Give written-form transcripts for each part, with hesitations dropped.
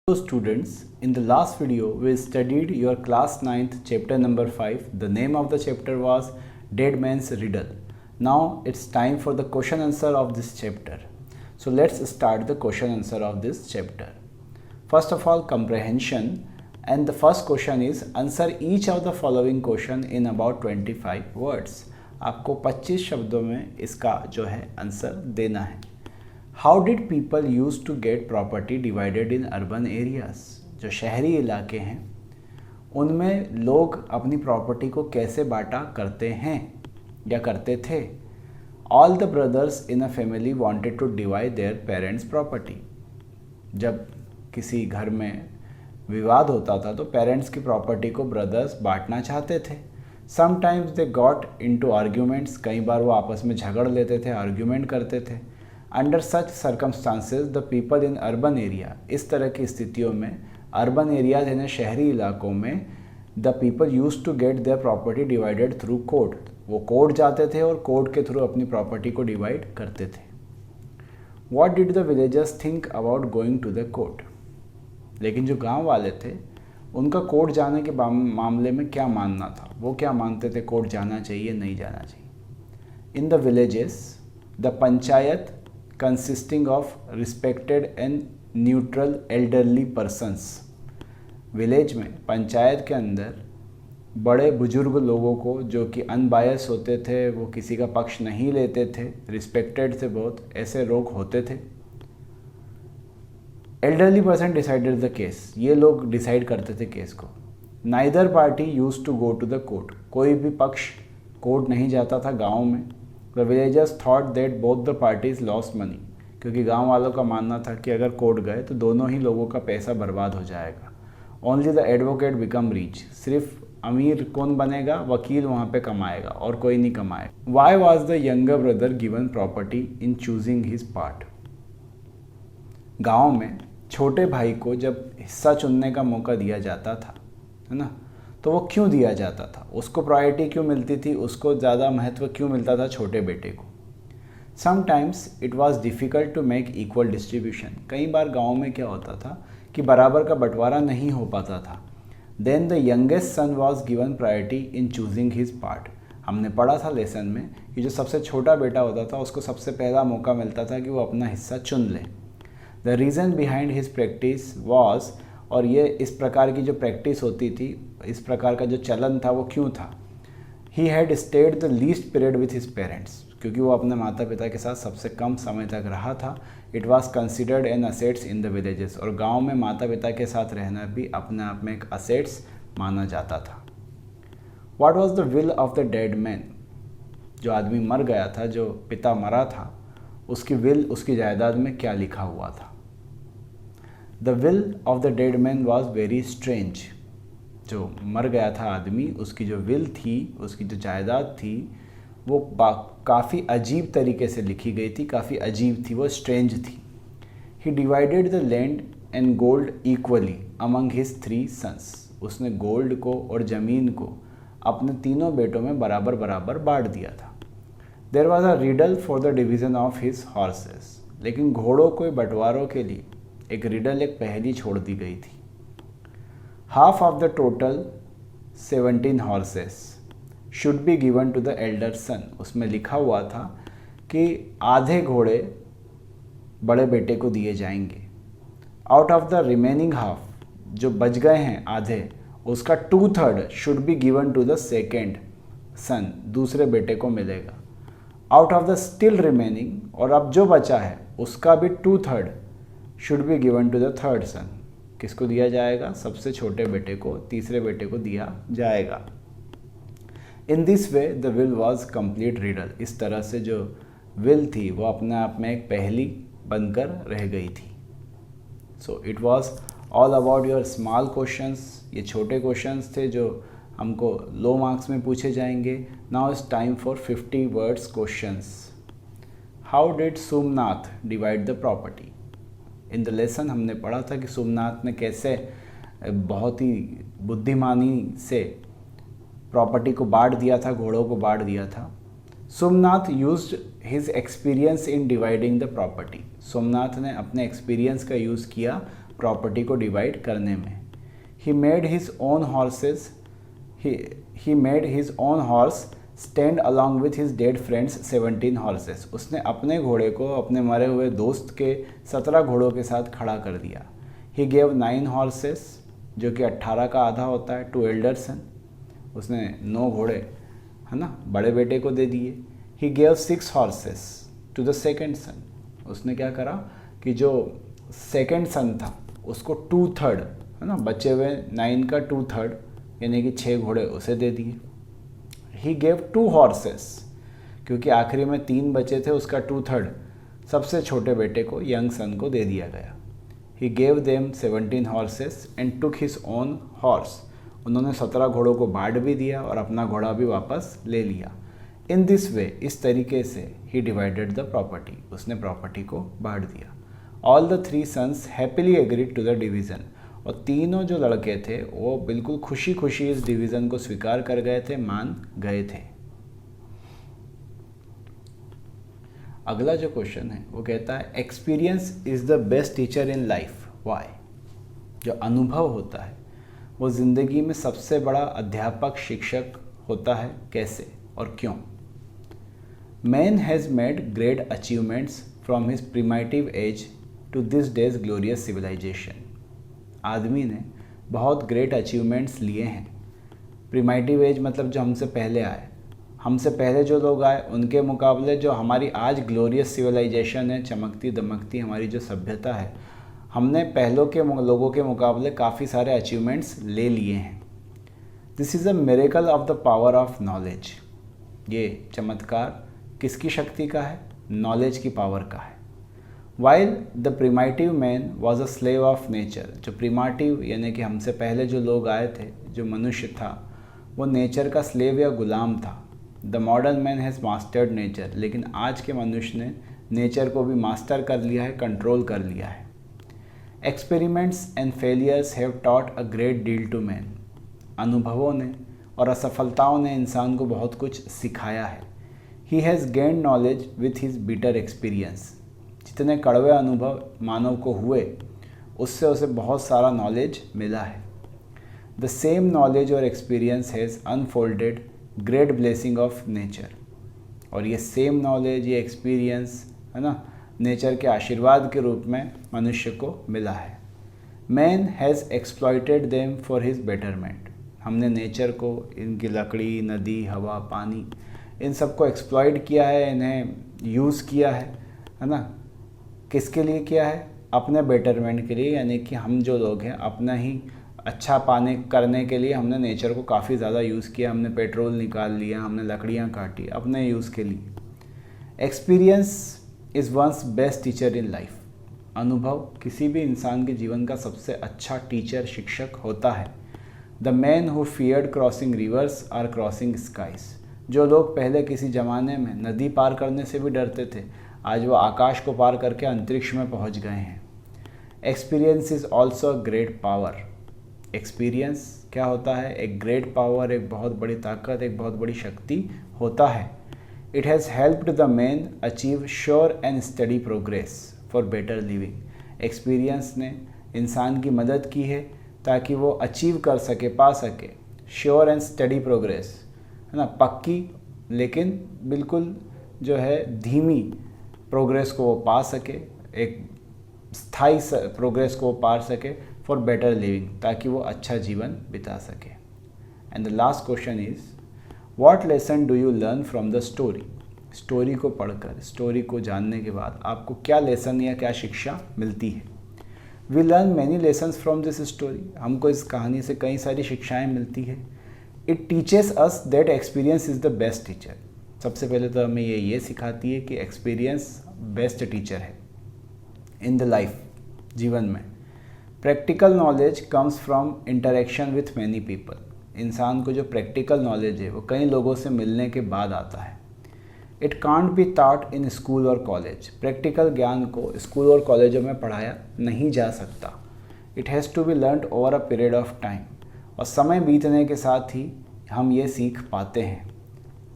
Hello students, in the last video we studied your class 9th chapter number 5. The name of the chapter was Dead Man's Riddle. Now it's time for the question answer of this chapter. So let's start the question answer of this chapter. First of all, comprehension, and the first question is answer each of the following question in about 25 words. आपको 25 शब्दों में इसका जो है answer देना है. How did people use to get property divided in urban areas. जो शहरी इलाके हैं उनमें लोग अपनी प्रॉपर्टी को कैसे बांटा करते हैं या करते थे. All the brothers in a family wanted to divide their parents property. जब किसी घर में विवाद होता था तो पेरेंट्स की प्रॉपर्टी को ब्रदर्स बांटना चाहते थे. Sometimes they got into arguments. कई बार वो आपस में झगड़ लेते थे, आर्ग्यूमेंट करते थे. Under such circumstances the people in urban area. इस तरह की स्थितियों में अर्बन एरियाज यानी शहरी इलाकों में the people use to get their property divided through court. वो कोर्ट जाते थे और कोर्ट के थ्रू अपनी प्रॉपर्टी को डिवाइड करते थे. What did the villagers think about going to the court. लेकिन जो गांव वाले थे उनका कोर्ट जाने के मामले में क्या मानना था. वो क्या मानते थे, कोर्ट जाना चाहिए नहीं जाना चाहिए. In the villages the panchayat consisting of respected and neutral elderly persons. Village में पंचायत के अंदर बड़े बुजुर्ग लोगों को जो कि अनबायस होते थे, वो किसी का पक्ष नहीं लेते थे, रिस्पेक्टेड थे बहुत, ऐसे लोग होते थे. Elderly person decided the case. ये लोग डिसाइड करते थे केस को. Neither party use to go to the court. कोई भी पक्ष कोर्ट नहीं जाता था गाँव में. The villagers thought that both the parties lost money. क्योंकि गांव वालों का मानना था कि अगर कोर्ट गए तो दोनों ही लोगों का पैसा बर्बाद हो जाएगा. Only the advocate become rich. सिर्फ अमीर कौन बनेगा, वकील वहाँ पे कमाएगा और कोई नहीं कमाएगा. Why was the younger brother given property in choosing his part. गाँव में छोटे भाई को जब हिस्सा चुनने का मौका दिया जाता था, है ना, तो वो क्यों दिया जाता था, उसको प्रायोरिटी क्यों मिलती थी, उसको ज़्यादा महत्व क्यों मिलता था छोटे बेटे को. Sometimes it was difficult to make equal distribution. कई बार गाँव में क्या होता था कि बराबर का बंटवारा नहीं हो पाता था. Then the youngest son was given priority in choosing his part. हमने पढ़ा था लेसन में कि जो सबसे छोटा बेटा होता था उसको सबसे पहला मौका मिलता था कि वो अपना हिस्सा चुन ले. The reason behind his practice was, और ये इस प्रकार की जो प्रैक्टिस होती थी, इस प्रकार का जो चलन था वो क्यों था. He had state the least period with his parents. क्योंकि वो अपने माता पिता के साथ सबसे कम समय तक रहा था. It was considered an assets in the villages. और गांव में माता पिता के साथ रहना भी अपने आप में एक असेट्स माना जाता था. What was the will of the dead man. जो आदमी मर गया था, जो पिता मरा था, उसकी विल, उसकी जायदाद में क्या लिखा हुआ था. The will of the dead man was very strange. जो मर गया था आदमी, उसकी जो विल थी, उसकी जो जायदाद थी, वो काफ़ी अजीब तरीके से लिखी गई थी, काफ़ी अजीब थी, वो स्ट्रेंज थी. He divided the land and gold equally among his 3 sons. उसने गोल्ड को और ज़मीन को अपने तीनों बेटों में बराबर बराबर बांट दिया था. There was a riddle for the division of his horses. लेकिन घोड़ों के बंटवारों के लिए एक रिडल, एक पहेली छोड़ दी गई थी. Half of the total 17 horses should be given to the elder son. उसमें लिखा हुआ था कि आधे घोड़े बड़े बेटे को दिए जाएंगे. Out of the remaining half, जो बच गए हैं आधे, उसका 2/3 should be given to the second son. दूसरे बेटे को मिलेगा. Out of the still remaining, और अब जो बचा है उसका भी 2/3 should be given to the third son. किसको दिया जाएगा, सबसे छोटे बेटे को, तीसरे बेटे को दिया जाएगा. In this way the will was complete riddle. इस तरह से जो विल थी वो अपने आप में एक पहेली बनकर रह गई थी. So it was all about your small questions. ये छोटे क्वेश्चंस थे जो हमको लो मार्क्स में पूछे जाएंगे. Now it's time for 50 words questions. How did Somnath divide the property. In the lesson हमने पढ़ा था कि सोमनाथ ने कैसे बहुत ही बुद्धिमानी से प्रॉपर्टी को बांट दिया था, घोड़ों को बांट दिया था. Somnath used his experience in dividing the property. Somnath ने अपने एक्सपीरियंस का यूज़ किया प्रॉपर्टी को डिवाइड करने में। He made his own horses he made his own horse stand along with his dead friends 17 horses. उसने अपने घोड़े को अपने मरे हुए दोस्त के 17 घोड़ों के साथ खड़ा कर दिया। ही गेव 9 हॉर्सेस, जो कि 18 का आधा होता है, टू एल्डर सन। उसने 9 घोड़े, है ना, बड़े बेटे को दे दिए। He gave 6 horses to the second son. उसने क्या करा कि जो सेकेंड सन था उसको 2/3, है ना, बचे हुए 9 का 2/3 यानी कि 6 घोड़े उसे दे दिए। ही गेव 2 हॉर्सेस, क्योंकि आखिरी में 3 बचे थे, उसका 2/3 सबसे छोटे बेटे को, यंग सन को दे दिया गया। He gave them 17 horses and took his own horse. उन्होंने 17 घोड़ों को बांट भी दिया और अपना घोड़ा भी वापस ले लिया। इन दिस वे, इस तरीके से, ही डिवाइडेड द प्रॉपर्टी, उसने प्रॉपर्टी को बांट दिया। All the 3 sons happily agreed to the division. और तीनों जो लड़के थे वो बिल्कुल खुशी खुशी इस डिवीज़न को स्वीकार कर गए थे, मान गए थे। अगला जो क्वेश्चन है वो कहता है experience is the best teacher in life, why. जो अनुभव होता है वो ज़िंदगी में सबसे बड़ा अध्यापक शिक्षक होता है, कैसे और क्यों। Man has made great achievements from his primitive age to this days glorious civilization. आदमी ने बहुत ग्रेट अचीवमेंट्स लिए हैं। प्रिमिटिव एज मतलब जो हमसे पहले आए, हमसे पहले जो लोग आए उनके मुकाबले जो हमारी आज ग्लोरियस सिविलाइजेशन है, चमकती दमकती हमारी जो सभ्यता है, हमने पहलों के लोगों के मुकाबले काफ़ी सारे अचीवमेंट्स ले लिए हैं। This is a miracle of the power of knowledge. ये चमत्कार किसकी शक्ति का है? नॉलेज की पावर का है। While the primitive man was a slave of nature. जो प्रिमिटिव यानी कि हमसे पहले जो लोग आए थे, जो मनुष्य था, वो नेचर का स्लेव या गुलाम था। The modern man has mastered nature. लेकिन आज के मनुष्य ने नेचर को भी मास्टर कर लिया है, कंट्रोल कर लिया है। Experiments and failures have taught a great deal to man. अनुभवों ने और असफलताओं ने इंसान को बहुत कुछ सिखाया है। He has gained knowledge with his bitter experience. जितने कड़वे अनुभव मानव को हुए उससे उसे बहुत सारा नॉलेज मिला है। द सेम नॉलेज और experience has unfolded great blessing of nature. और ये सेम नॉलेज, ये एक्सपीरियंस, है ना, नेचर के आशीर्वाद के रूप में मनुष्य को मिला है। Man has exploited them for his betterment. हमने नेचर को, इनकी लकड़ी, नदी, हवा, पानी, इन सबको एक्सप्लॉइट किया है, इन्हें यूज़ किया है ना। किसके लिए किया है? अपने बेटरमेंट के लिए, यानी कि हम जो लोग हैं अपना ही अच्छा पाने करने के लिए हमने नेचर को काफ़ी ज़्यादा यूज़ किया। हमने पेट्रोल निकाल लिया, हमने लकड़ियाँ काटी अपने यूज़ के लिए। Experience is once best teacher in life. अनुभव किसी भी इंसान के जीवन का सबसे अच्छा टीचर, शिक्षक होता है। The man who feared crossing rivers are crossing skies. जो लोग पहले किसी ज़माने में नदी पार करने से भी डरते थे, आज वो आकाश को पार करके अंतरिक्ष में पहुंच गए हैं। Experience is also a great power. Experience क्या होता है? एक ग्रेट पावर, एक बहुत बड़ी ताकत, एक बहुत बड़ी शक्ति होता है। It has helped the man achieve sure and study progress for better living. Experience ने इंसान की मदद की है ताकि वो अचीव कर सके, पा सके श्योर एंड स्टडी प्रोग्रेस, है ना, पक्की लेकिन बिल्कुल जो है धीमी प्रोग्रेस को वो पा सके, एक स्थायी प्रोग्रेस को वो पा सके फॉर बेटर लिविंग, ताकि वो अच्छा जीवन बिता सके। And the last question is what lesson do you learn from the story. Story को पढ़कर, स्टोरी को जानने के बाद आपको क्या लेसन या क्या शिक्षा मिलती है। We learn many lessons from this story. हमको इस कहानी से कई सारी शिक्षाएँ मिलती है। It teaches us that experience is the best teacher. सबसे पहले तो हमें ये सिखाती है कि एक्सपीरियंस बेस्ट टीचर है इन द लाइफ, जीवन में। Practical knowledge comes from interaction with many people. इंसान को जो प्रैक्टिकल नॉलेज है वो कई लोगों से मिलने के बाद आता है। It can't be taught in school और कॉलेज। प्रैक्टिकल ज्ञान को स्कूल और कॉलेजों में पढ़ाया नहीं जा सकता। It has to be learned over a period of time. और समय बीतने के साथ ही हम ये सीख पाते हैं।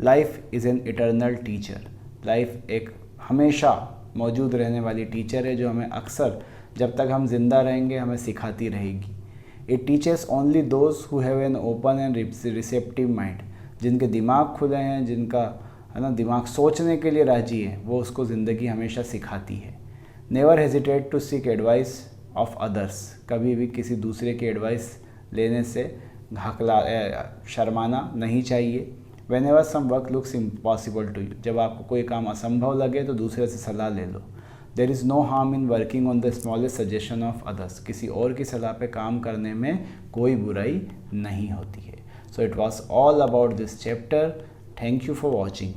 Life is an eternal teacher. Life एक हमेशा मौजूद रहने वाली टीचर है जो हमें अक्सर जब तक हम जिंदा रहेंगे हमें सिखाती रहेगी। It teaches only those who have an open and receptive mind, जिनके दिमाग खुले हैं, जिनका है ना दिमाग सोचने के लिए राजी है, वो उसको ज़िंदगी हमेशा सिखाती है। Never hesitate to seek advice of others, कभी भी किसी दूसरे की एडवाइस लेने से शर्माना नहीं चाहिए। Whenever some work looks impossible to you, जब आपको कोई काम असंभव लगे तो दूसरे से सलाह ले लो। There is no harm in working on the smallest suggestion of others, किसी और की सलाह पे काम करने में कोई बुराई नहीं होती है। So it was all about this chapter. Thank you for watching.